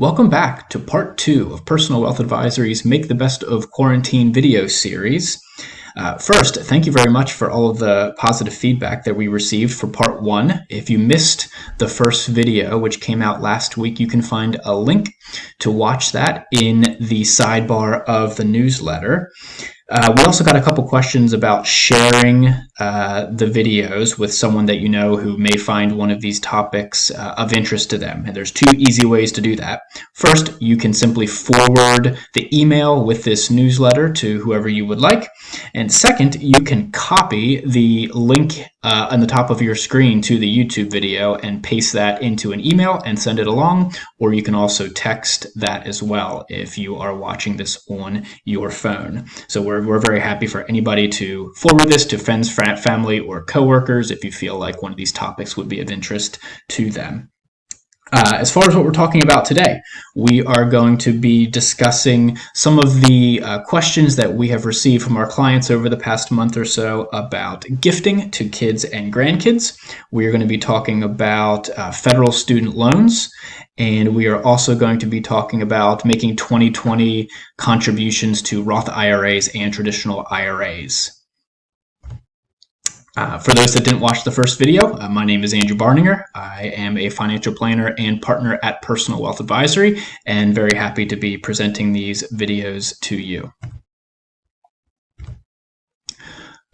Welcome back to part 2 of Personal Wealth Advisory's Make the Best of Quarantine video series. First, thank you very much for all of the positive feedback that we received for part 1. If you missed the first video, which came out last week, you can find a link to watch that in the sidebar of the newsletter. We also got a couple questions about sharing the videos with someone that you know who may find one of these topics of interest to them. And there's 2 easy ways to do that. First, you can simply forward the email with this newsletter to whoever you would like. And second, you can copy the link on the top of your screen to the YouTube video and paste that into an email and send it along. Or you can also text that as well if you are watching this on your phone. So we're very happy for anybody to forward this to friends, family, or coworkers if you feel like one of these topics would be of interest to them. As far as what we're talking about today, we are going to be discussing some of the questions that we have received from our clients over the past month or so about gifting to kids and grandkids. We are going to be talking about federal student loans, and we are also going to be talking about making 2020 contributions to Roth IRAs and traditional IRAs. For those that didn't watch the first video, my name is Andrew Barninger. I am a financial planner and partner at Personal Wealth Advisory, and very happy to be presenting these videos to you.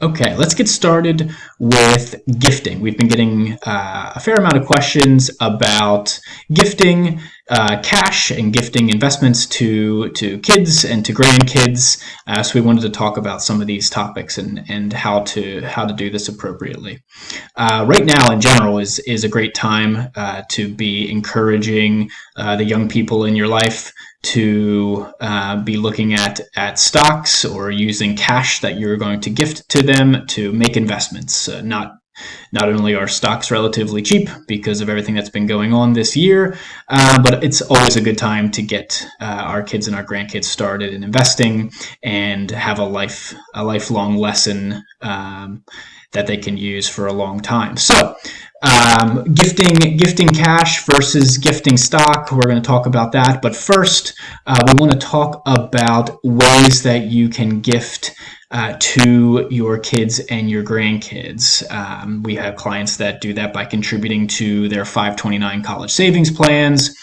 Okay, let's get started with gifting. We've been getting a fair amount of questions about gifting cash and gifting investments to kids and to grandkids. So we wanted to talk about some of these topics and how to do this appropriately. Right now, in general, is a great time to be encouraging the young people in your life to be looking at stocks or using cash that you're going to gift to them to make investments. Not only are stocks relatively cheap because of everything that's been going on this year, but it's always a good time to get our kids and our grandkids started in investing and have a lifelong lesson that they can use for a long time. So gifting cash versus gifting stock, we're going to talk about that. But first, we want to talk about ways that you can gift to your kids and your grandkids. We have clients that do that by contributing to their 529 college savings plans,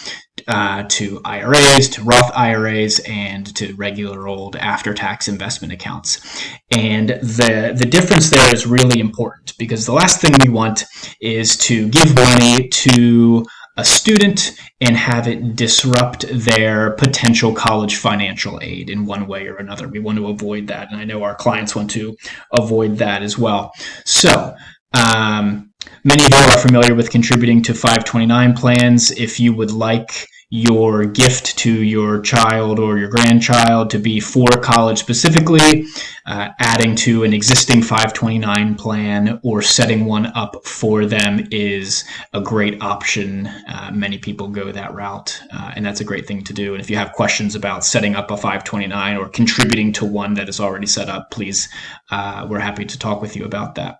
to IRAs, to Roth IRAs, and to regular old after-tax investment accounts. And the difference there is really important because the last thing we want is to give money to a student and have it disrupt their potential college financial aid in one way or another. We want to avoid that, and I know our clients want to avoid that as well. So many of you are familiar with contributing to 529 plans. If you would like your gift to your child or your grandchild to be for college specifically, adding to an existing 529 plan or setting one up for them is a great option. Many people go that route, and that's a great thing to do. And if you have questions about setting up a 529 or contributing to one that is already set up, please, we're happy to talk with you about that.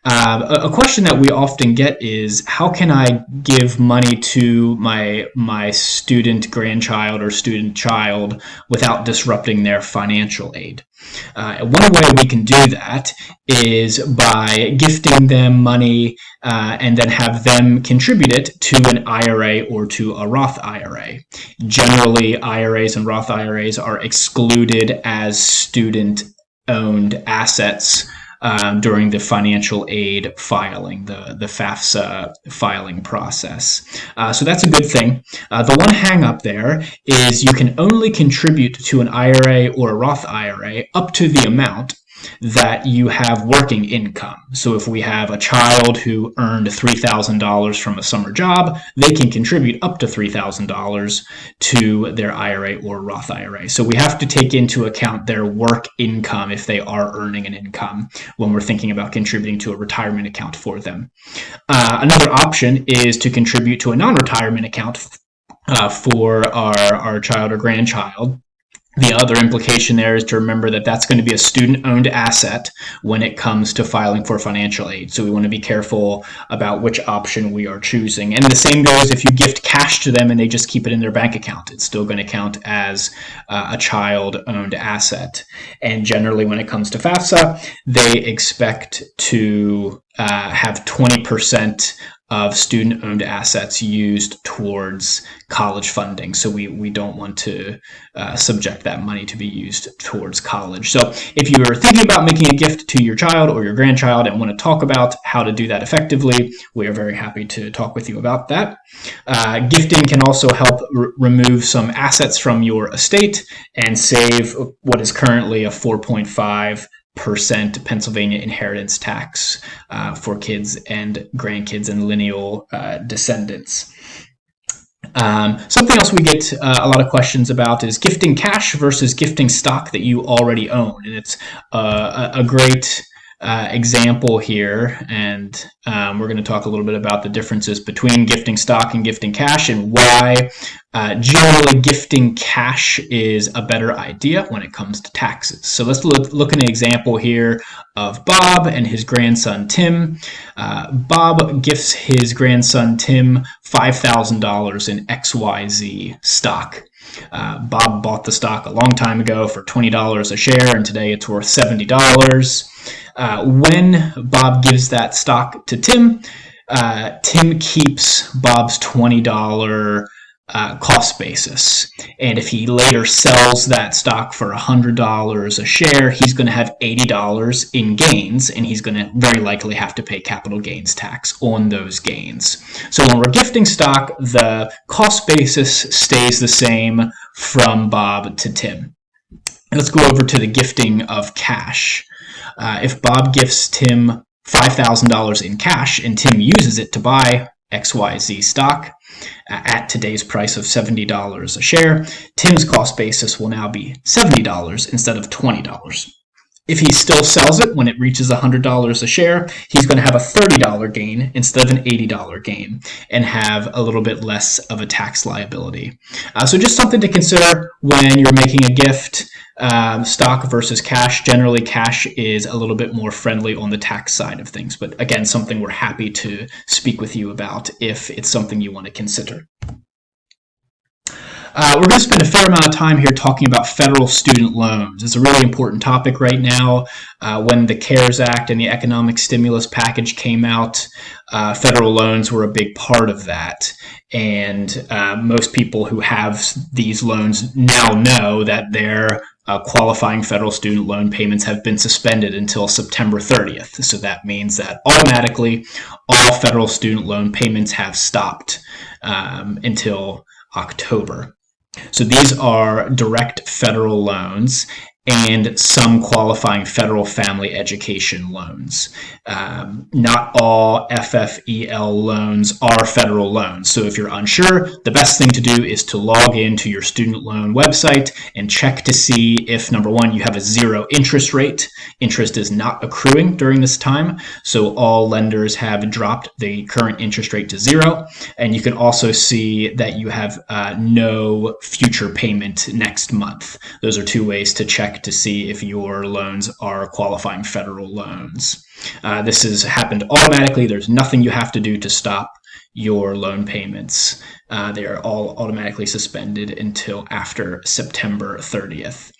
A question that we often get is, how can I give money to my student grandchild or student child without disrupting their financial aid? One way we can do that is by gifting them money and then have them contribute it to an IRA or to a Roth IRA. Generally, IRAs and Roth IRAs are excluded as student-owned assets during the financial aid filing, the FAFSA filing process. So that's a good thing. The one hang up there is you can only contribute to an IRA or a Roth IRA up to the amount that you have working income. So if we have a child who earned $3,000 from a summer job, they can contribute up to $3,000 to their IRA or Roth IRA. So we have to take into account their work income if they are earning an income when we're thinking about contributing to a retirement account for them. Another option is to contribute to a non-retirement account for our child or grandchild. The other implication there is to remember that that's going to be a student-owned asset when it comes to filing for financial aid. So we want to be careful about which option we are choosing. And the same goes if you gift cash to them and they just keep it in their bank account. It's still going to count as a child-owned asset. And generally, when it comes to FAFSA, they expect to have 20% of student-owned assets used towards college funding. So we don't want to subject that money to be used towards college. So if you are thinking about making a gift to your child or your grandchild and want to talk about how to do that effectively, we are very happy to talk with you about that. Gifting can also help remove some assets from your estate and save what is currently a 4.5% Pennsylvania inheritance tax for kids and grandkids and lineal descendants. Something else we get a lot of questions about is gifting cash versus gifting stock that you already own. And it's a great example here, and we're going to talk a little bit about the differences between gifting stock and gifting cash and why generally gifting cash is a better idea when it comes to taxes. So let's look at an example here of Bob and his grandson Tim. Bob gifts his grandson Tim $5,000 in XYZ stock. Bob bought the stock a long time ago for $20 a share, and today it's worth $70. When Bob gives that stock to Tim, Tim keeps Bob's $20 cost basis. And if he later sells that stock for $100 a share, he's going to have $80 in gains, and he's going to very likely have to pay capital gains tax on those gains. So when we're gifting stock, the cost basis stays the same from Bob to Tim. Let's go over to the gifting of cash. If Bob gifts Tim $5,000 in cash and Tim uses it to buy XYZ stock at today's price of $70 a share, Tim's cost basis will now be $70 instead of $20. If he still sells it when it reaches $100 a share, he's going to have a $30 gain instead of an $80 gain and have a little bit less of a tax liability. So just something to consider when you're making a gift. Stock versus cash. Generally, cash is a little bit more friendly on the tax side of things, but again, something we're happy to speak with you about if it's something you want to consider. We're going to spend a fair amount of time here talking about federal student loans. It's a really important topic right now. When the CARES Act and the economic stimulus package came out, federal loans were a big part of that. And most people who have these loans now know that their qualifying federal student loan payments have been suspended until September 30th. So that means that automatically all federal student loan payments have stopped until October. So these are direct federal loans and some qualifying federal family education loans. Not all FFEL loans are federal loans. So if you're unsure, the best thing to do is to log into your student loan website and check to see if, number one, you have a zero interest rate. Interest is not accruing during this time. So all lenders have dropped the current interest rate to zero. And you can also see that you have no future payment next month. Those are two ways to check to see if your loans are qualifying federal loans. This has happened automatically. There's nothing you have to do to stop your loan payments. They are all automatically suspended until after September 30th.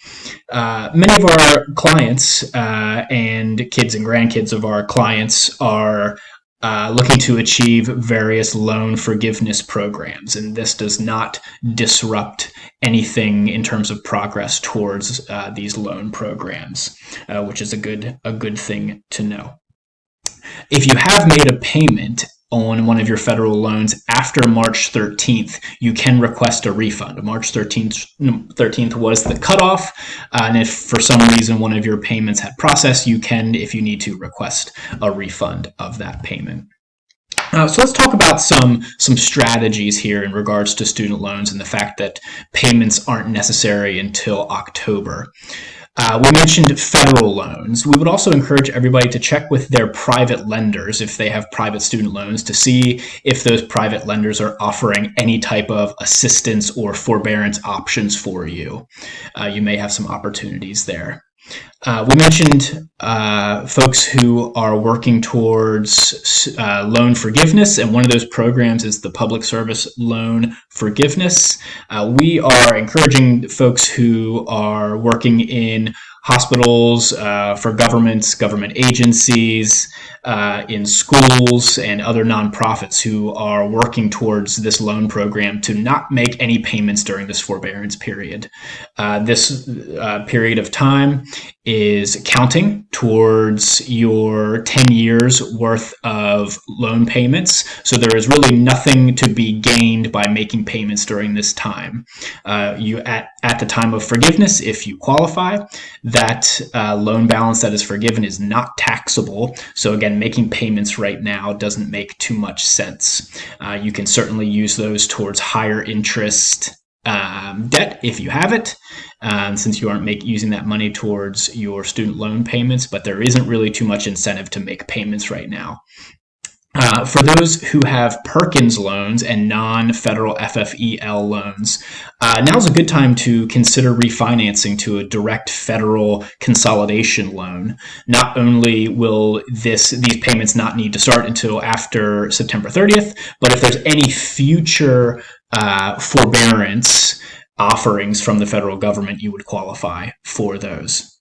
Many of our clients and kids and grandkids of our clients are looking to achieve various loan forgiveness programs, and this does not disrupt anything in terms of progress towards these loan programs, which is a good thing to know. If you have made a payment on one of your federal loans after March 13th, you can request a refund. March 13th was the cutoff, and if for some reason one of your payments had processed, you can, if you need to, request a refund of that payment. So let's talk about some strategies here in regards to student loans and the fact that payments aren't necessary until October. We mentioned federal loans. We would also encourage everybody to check with their private lenders if they have private student loans to see if those private lenders are offering any type of assistance or forbearance options for you. You may have some opportunities there. We mentioned folks who are working towards loan forgiveness, and one of those programs is the Public Service Loan Forgiveness. We are encouraging folks who are working in hospitals, for governments, government agencies, in schools, and other nonprofits who are working towards this loan program to not make any payments during this forbearance period. This period of time is counting towards your 10 years worth of loan payments. So there is really nothing to be gained by making payments during this time. At the time of forgiveness, if you qualify, that loan balance that is forgiven is not taxable. So again, making payments right now doesn't make too much sense. You can certainly use those towards higher interest debt if you have it, since you aren't using that money towards your student loan payments, but there isn't really too much incentive to make payments right now. For those who have Perkins loans and non-federal FFEL loans, now's a good time to consider refinancing to a direct federal consolidation loan. Not only will these payments not need to start until after September 30th, but if there's any future forbearance offerings from the federal government, you would qualify for those.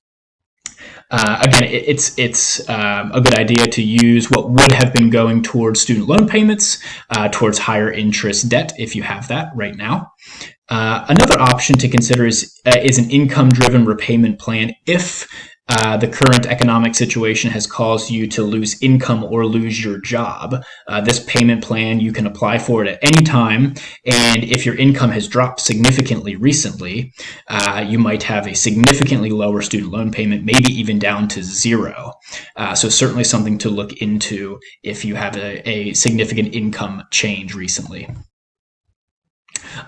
Again, it's a good idea to use what would have been going towards student loan payments towards higher interest debt if you have that right now. Another option to consider is an income-driven repayment plan if the current economic situation has caused you to lose income or lose your job. This payment plan, you can apply for it at any time, and if your income has dropped significantly recently, you might have a significantly lower student loan payment, maybe even down to zero. So certainly something to look into if you have a significant income change recently.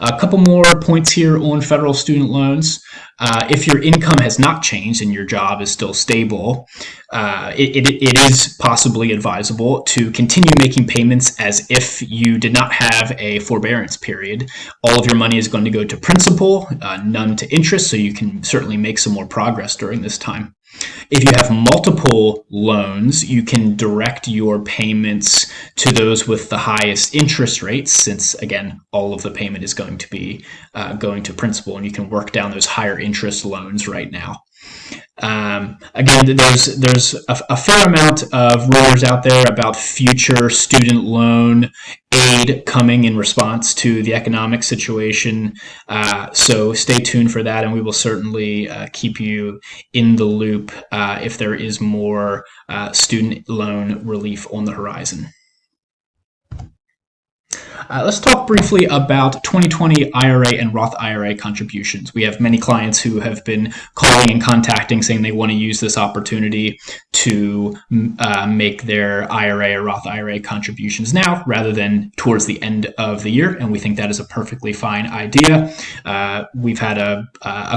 A couple more points here on federal student loans. If your income has not changed and your job is still stable, it is possibly advisable to continue making payments as if you did not have a forbearance period. All of your money is going to go to principal, none to interest, so you can certainly make some more progress during this time. If you have multiple loans, you can direct your payments to those with the highest interest rates, since, again, all of the payment is going to be going to principal, and you can work down those higher interest loans right now. Again, there's a fair amount of rumors out there about future student loan aid coming in response to the economic situation. So stay tuned for that, and we will certainly keep you in the loop if there is more student loan relief on the horizon. Let's talk briefly about 2020 IRA and Roth IRA contributions. We have many clients who have been calling and contacting saying they want to use this opportunity to make their IRA or Roth IRA contributions now rather than towards the end of the year, and we think that is a perfectly fine idea. We've had a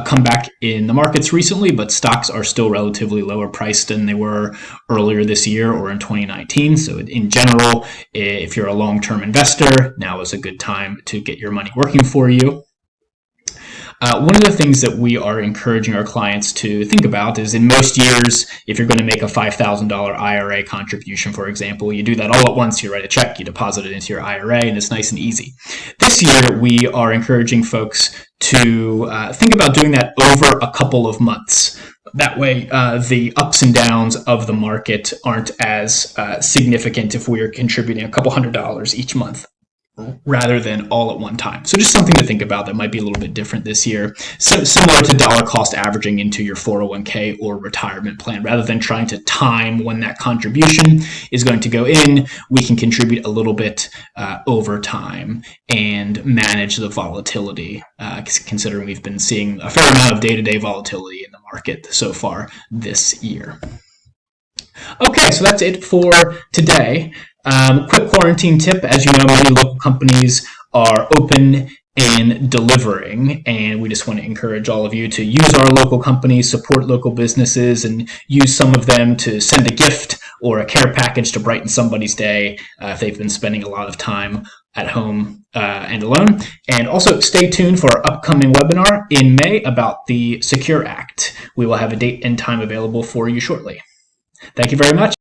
comeback in the markets recently, but stocks are still relatively lower priced than they were earlier this year or in 2019. So in general, if you're a long-term investor, now is a good time to get your money working for you. One of the things that we are encouraging our clients to think about is, in most years, if you're going to make a $5,000 IRA contribution, for example, you do that all at once. You write a check, you deposit it into your IRA, and it's nice and easy. This year, we are encouraging folks to think about doing that over a couple of months. That way, the ups and downs of the market aren't as significant if we are contributing a couple $100s each month, rather than all at one time. So just something to think about that might be a little bit different this year. So similar to dollar cost averaging into your 401k or retirement plan. Rather than trying to time when that contribution is going to go in, we can contribute a little bit over time and manage the volatility, considering we've been seeing a fair amount of day-to-day volatility in the market so far this year. Okay, so that's it for today. Quick quarantine tip: as you know, many local companies are open and delivering, and we just want to encourage all of you to use our local companies, support local businesses, and use some of them to send a gift or a care package to brighten somebody's day if they've been spending a lot of time at home and alone. And also stay tuned for our upcoming webinar in May about the Secure Act. We will have a date and time available for you shortly. Thank you very much.